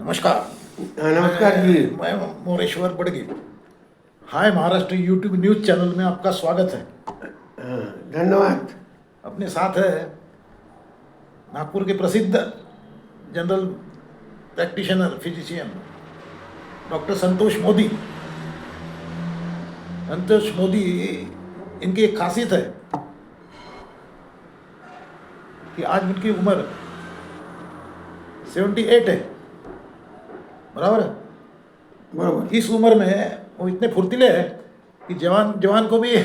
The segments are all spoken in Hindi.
नमस्कार। नमस्कार जी। मैं मोरेश्वर बड़गी। हाय महाराष्ट्र यूट्यूब न्यूज़ चैनल में आपका स्वागत है। धन्यवाद। अपने साथ है नागपुर के प्रसिद्ध जनरल प्रैक्टिशनर फिजिशियन डॉक्टर संतोष मोदी। संतोष मोदी, इनकी एक खासियत है कि आज उनकी उम्र 78 है, बराबर है। बराबर। इस उम्र में वो इतने फुर्तीले हैं कि जवान जवान को भी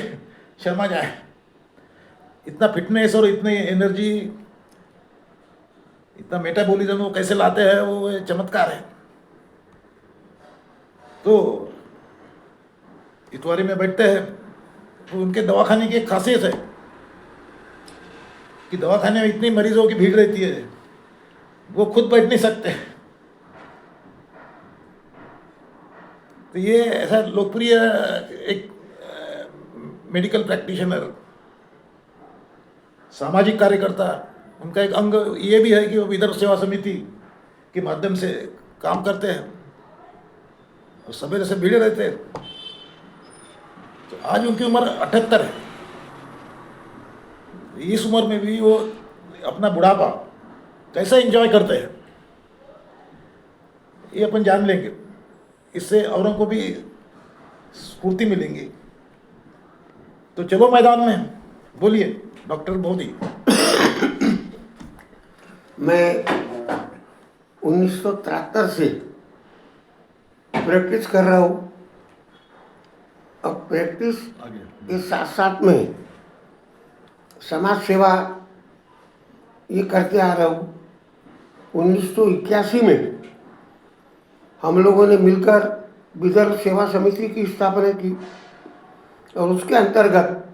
शर्मा जाए। इतना फिटनेस और इतनी एनर्जी, इतना मेटाबॉलिज्म वो कैसे लाते हैं, वो चमत्कार है। तो इतवारी में बैठते हैं तो उनके दवाखाने की एक खासियत है कि दवाखाने में इतनी मरीजों की भीड़ रहती है, वो खुद बैठ नहीं सकते। तो ये ऐसा लोकप्रिय एक मेडिकल प्रैक्टिशनर, सामाजिक कार्यकर्ता, उनका एक अंग ये भी है कि वो विदर्भ सेवा समिति के माध्यम से काम करते हैं और सवेरे से भिड़े रहते हैं। तो आज उनकी उम्र 78 है। इस उम्र में भी वो अपना बुढ़ापा कैसे एंजॉय करते हैं, ये अपन जान लेंगे। इससे औरों को भी स्फूर्ति मिलेंगी। तो चलो मैदान में, बोलिए डॉक्टर मोदी। मैं 1973 से प्रैक्टिस कर रहा हूँ। अब प्रैक्टिस के साथ साथ में समाज सेवा ये करते आ रहा हूँ। 1981 में हम लोगों ने मिलकर विदर्भ सेवा समिति की स्थापना की और उसके अंतर्गत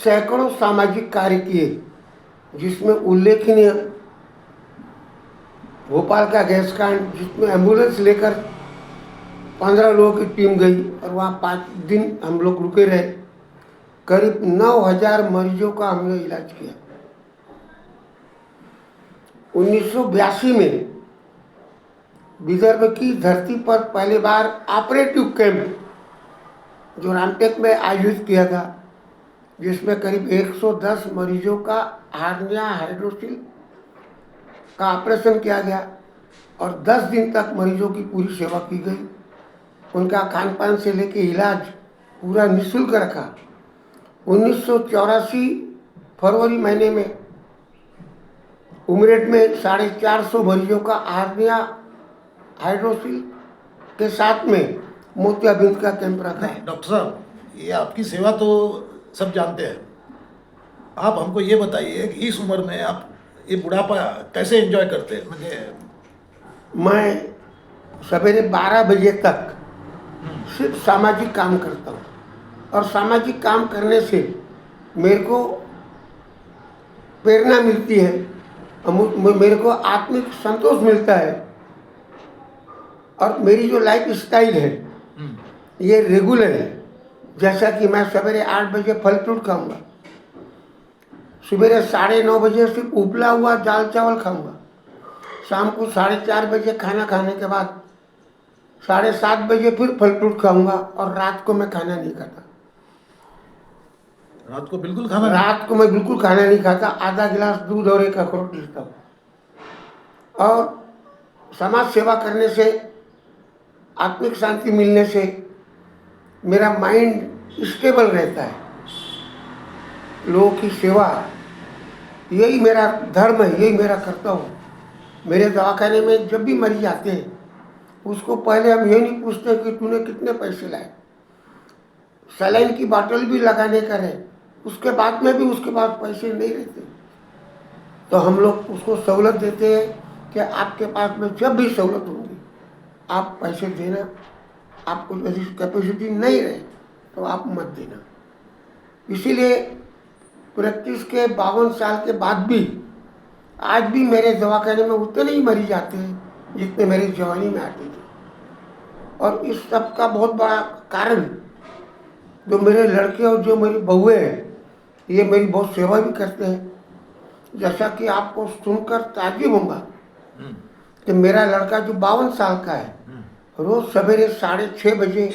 सैकड़ों सामाजिक कार्य किए, जिसमें उल्लेखनीय भोपाल का गैस कांड, जिसमें एम्बुलेंस लेकर 15 लोगों की टीम गई और वहाँ 5 दिन हम लोग रुके रहे। करीब 9000 मरीजों का हमने इलाज किया। 1982 में विदर्भ की धरती पर पहली बार ऑपरेटिव कैंप जो रामटेक में आयोजित किया था, जिसमें करीब 110 मरीजों का हार्निया हाइड्रोसिल का ऑपरेशन किया गया और 10 दिन तक मरीजों की पूरी सेवा की गई। उनका खान पान से लेके इलाज पूरा निःशुल्क रखा। 1984 फरवरी महीने में उमरेड में 450 मरीजों का हार्निया हाइड्रोसिल के साथ में मोतियाबिंद का कैंप रखा। डॉक्टर साहब, ये आपकी सेवा तो सब जानते हैं। आप हमको ये बताइए कि इस उम्र में आप ये बुढ़ापा कैसे एंजॉय करते हैं। मैं सवेरे 12 बजे तक सिर्फ सामाजिक काम करता हूँ और सामाजिक काम करने से मेरे को प्रेरणा मिलती है, मेरे को आत्मिक संतोष मिलता है और मेरी जो लाइफ स्टाइल है ये रेगुलर है। जैसा कि मैं सवेरे 8 बजे फल फ्रूट खाऊंगा, सवेरे 9:30 बजे सिर्फ उबला हुआ दाल चावल खाऊंगा, शाम को 4:30 बजे खाना खाने के बाद 7:30 बजे फिर फल फ्रूट खाऊंगा और रात को मैं खाना नहीं खाता। रात को बिल्कुल खाना रात को मैं बिल्कुल खाना नहीं खाता। आधा गिलास दूध और एक अखरोट पीता हूँ। और समाज सेवा करने से, आत्मिक शांति मिलने से मेरा माइंड स्टेबल रहता है। लोगों की सेवा यही मेरा धर्म है, यही मेरा कर्तव्य है। मेरे दवाखाने में जब भी मरीज आते हैं, उसको पहले हम ये नहीं पूछते कि तूने कितने पैसे लाए। सलाइन की बोतल भी लगाने का है, उसके बाद में भी उसके पास पैसे नहीं रहते, तो हम लोग उसको सहूलत देते हैं कि आपके पास में जब भी सहूलत होगी आप पैसे देना। आपको यदि कैपेसिटी नहीं रहे तो आप मत देना। इसीलिए प्रैक्टिस के 52 साल के बाद भी आज भी मेरे दवाखाने में उतने ही मरीज आते हैं जितने मेरी जवानी में आते थे। और इस सब का बहुत बड़ा कारण जो मेरे लड़के और जो मेरी बहुएं हैं, ये मेरी बहुत सेवा भी करते हैं। जैसा कि आपको सुनकर ताज्जुब होगा कि मेरा लड़का जो 52 साल का है, रोज सवेरे 6:30 बजे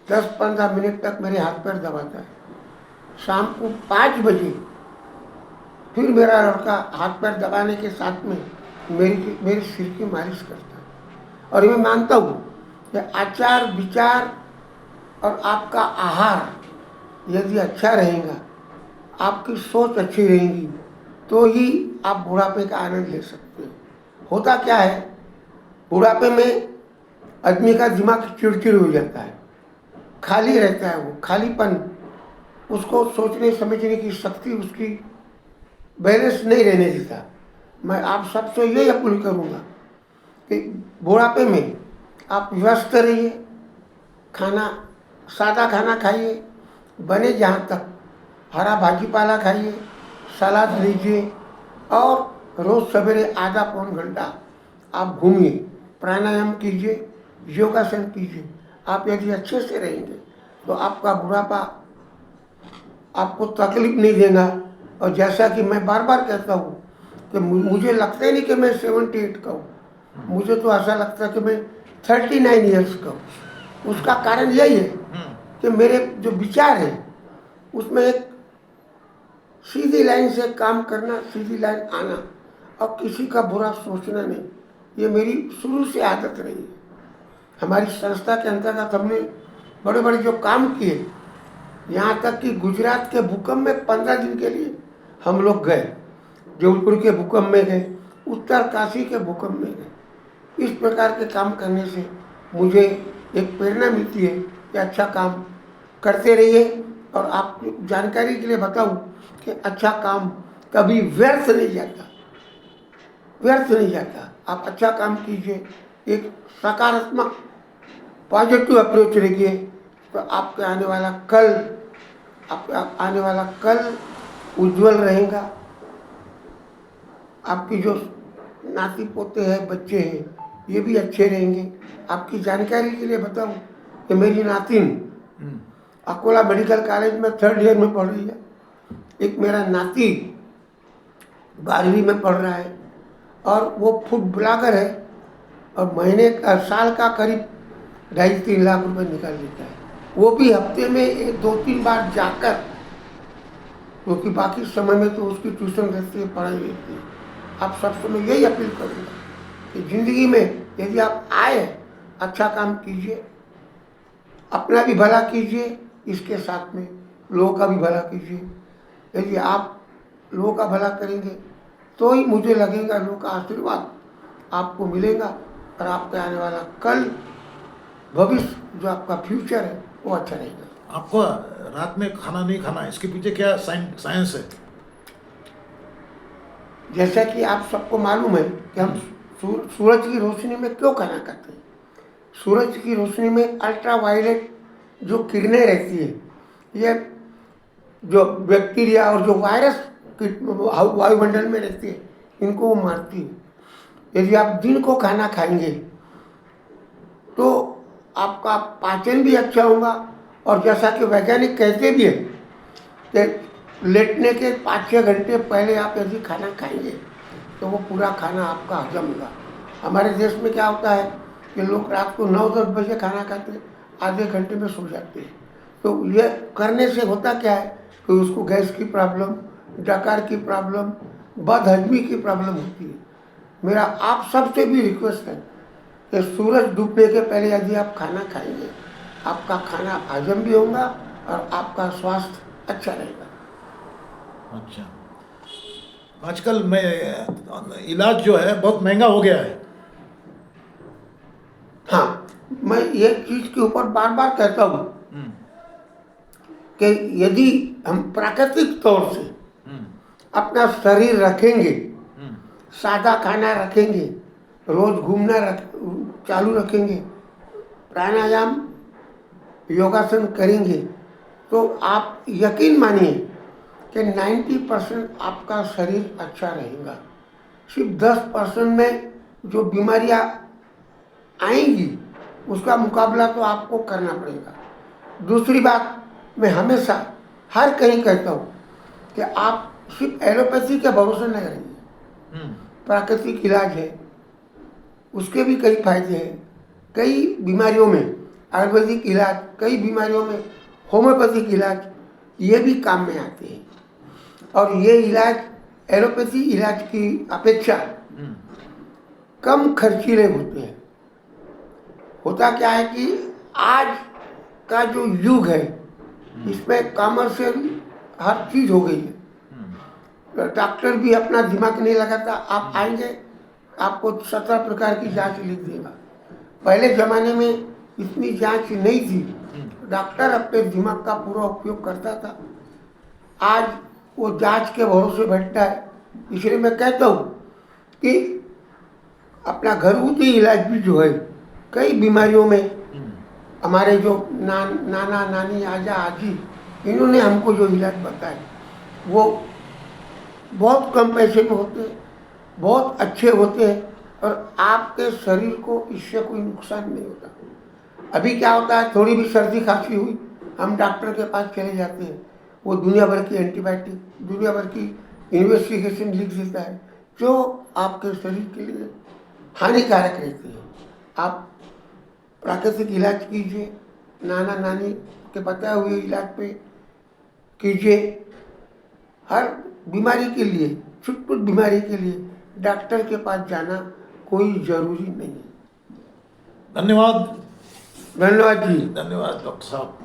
10-15 मिनट तक मेरे हाथ पैर दबाता है। शाम को 5 बजे फिर मेरा लड़का हाथ पैर दबाने के साथ में मेरे सिर की मालिश करता है। और मैं मानता हूँ कि आचार विचार और आपका आहार यदि अच्छा रहेगा, आपकी सोच अच्छी रहेगी, तो ही आप बुढ़ापे का आनंद ले सकते हो। होता क्या है, बुढ़ापे में आदमी का दिमाग चिड़चिड़ हो जाता है, खाली रहता है, वो खालीपन, उसको सोचने समझने की शक्ति उसकी बैलेंस नहीं रहने देता। मैं आप सबसे यही अपील करूँगा कि बुढ़ापे में आप व्यस्त रहिए, खाना सादा खाना खाइए, बने जहाँ तक हरा भाजी पाला खाइए, सलाद लीजिए, और रोज़ सवेरे आधा पौन घंटा आप घूमिए, प्राणायाम कीजिए, योगासन कीजिए। आप यदि अच्छे से रहेंगे तो आपका बुढ़ापा आपको तकलीफ नहीं देगा। और जैसा कि मैं बार बार कहता हूँ कि मुझे लगता ही नहीं कि मैं 78 का हूँ, मुझे तो ऐसा लगता है कि मैं 39 ईयर्स का हूँ। उसका कारण यही है कि मेरे जो विचार हैं उसमें एक सीधी लाइन से काम करना, सीधी लाइन आना, और किसी का बुरा सोचना नहीं, ये मेरी शुरू से आदत रही है। हमारी संस्था के अंतर्गत हमने बड़े बड़े जो काम किए, यहाँ तक कि गुजरात के भूकंप में 15 दिन के लिए हम लोग गए, जबलपुर के भूकंप में गए, उत्तर काशी के भूकंप में गए। इस प्रकार के काम करने से मुझे एक प्रेरणा मिलती है कि अच्छा काम करते रहिए। और आप जानकारी के लिए बताऊं कि अच्छा काम कभी व्यर्थ नहीं जाता, व्यर्थ नहीं जाता। आप अच्छा काम कीजिए, एक सकारात्मक पॉजिटिव अप्रोच रखिए, तो आपका आने वाला कल उज्जवल रहेगा। आपकी जो नाती पोते हैं, बच्चे हैं, ये भी अच्छे रहेंगे। आपकी जानकारी के लिए बताऊं कि मेरी नातिन अकोला मेडिकल कॉलेज में 3rd ईयर में पढ़ रही है, एक मेरा नाती 12वीं में पढ़ रहा है, और वो फूड ब्लॉगर है, और महीने का साल का करीब 2.5-3 लाख रुपए निकाल लेता है। वो भी हफ्ते में 2-3 बार जाकर, क्योंकि बाकी समय में तो उसकी ट्यूशन रहती है, पढ़ाई रहती है। आप सबसे मैं यही अपील करूँगा कि ज़िंदगी में यदि आप आए, अच्छा काम कीजिए, अपना भी भला कीजिए, इसके साथ में लोगों का भी भला कीजिए। यदि आप लोगों का भला करेंगे तो ही मुझे लगेगा लोगों का आशीर्वाद आपको मिलेगा, और आपके आने वाला कल, भविष्य, जो आपका फ्यूचर है, वो अच्छा रहेगा। आपको रात में खाना नहीं खाना, इसके पीछे क्या साइंस है? जैसा कि आप सबको मालूम है कि हम सूरज की रोशनी में क्यों खाना खाते हैं। सूरज की रोशनी में अल्ट्रावायलेट जो किरणें रहती है, ये जो बैक्टीरिया और जो वायरस वायुमंडल में रहती है, इनको वो मारती है। यदि आप दिन को खाना खाएंगे तो आपका पाचन भी अच्छा होगा, और जैसा कि वैज्ञानिक कहते भी हैं कि लेटने के 5-6 घंटे पहले आप यदि खाना खाएंगे तो वो पूरा खाना आपका हजम होगा। हमारे देश में क्या होता है कि लोग रात को 9-10 बजे खाना खाते हैं, आधे घंटे में सो जाते हैं। तो ये करने से होता क्या है कि उसको गैस की प्रॉब्लम, डकार की प्रॉब्लम, बदहजमी की प्रॉब्लम होती है। मेरा आप सबसे भी रिक्वेस्ट है कि सूरज डूबने के पहले यदि आप खाना खाएंगे, आपका खाना हजम भी होगा और आपका स्वास्थ्य अच्छा रहेगा। अच्छा, आजकल में इलाज जो है बहुत महंगा हो गया है। हाँ, मैं ये चीज़ के ऊपर बार बार कहता हूँ कि यदि हम प्राकृतिक तौर से अपना शरीर रखेंगे, सादा खाना रखेंगे, रोज घूमना चालू रखेंगे, प्राणायाम योगासन करेंगे, तो आप यकीन मानिए कि 90% आपका शरीर अच्छा रहेगा। सिर्फ 10% में जो बीमारियां आएंगी उसका मुकाबला तो आपको करना पड़ेगा। दूसरी बात, मैं हमेशा हर कहीं कहता हूँ कि आप सिर्फ एलोपैथी के भरोसे नहीं रहिए। प्राकृतिक इलाज है, उसके भी कई फायदे हैं। कई बीमारियों में आयुर्वेदिक इलाज, कई बीमारियों में होम्योपैथिक इलाज, ये भी काम में आते हैं। और ये इलाज एलोपैथी इलाज की अपेक्षा कम खर्चीले होते हैं। होता क्या है कि आज का जो युग है इसमें कॉमर्शियल हर चीज़ हो गई है। डॉक्टर भी अपना दिमाग नहीं लगाता। आप आएंगे, आपको 17 प्रकार की जांच लिख देगा। पहले ज़माने में इतनी जांच नहीं थी, डॉक्टर अपने दिमाग का पूरा उपयोग करता था। आज वो जांच के भरोसे बैठता है। इसलिए मैं कहता हूँ कि अपना घरेलू इलाज भी जो है, कई बीमारियों में हमारे जो नाना नानी आजा आजी इन्होंने हमको जो इलाज बताए वो बहुत कम पैसे में होते हैं, बहुत अच्छे होते हैं और आपके शरीर को इससे कोई नुकसान नहीं होता। अभी क्या होता है, थोड़ी भी सर्दी खांसी हुई हम डॉक्टर के पास चले जाते हैं, वो दुनिया भर की एंटीबायोटिक, दुनिया भर की इन्वेस्टिगेशन लिख देता है जो आपके शरीर के लिए हानिकारक रहती है। आप प्राकृतिक इलाज कीजिए, नाना नानी के बताए हुए इलाज पे कीजिए। हर बीमारी के लिए, छुटपुट बीमारी के लिए डॉक्टर के पास जाना कोई ज़रूरी नहीं है। धन्यवाद। धन्यवाद जी। धन्यवाद डॉक्टर साहब।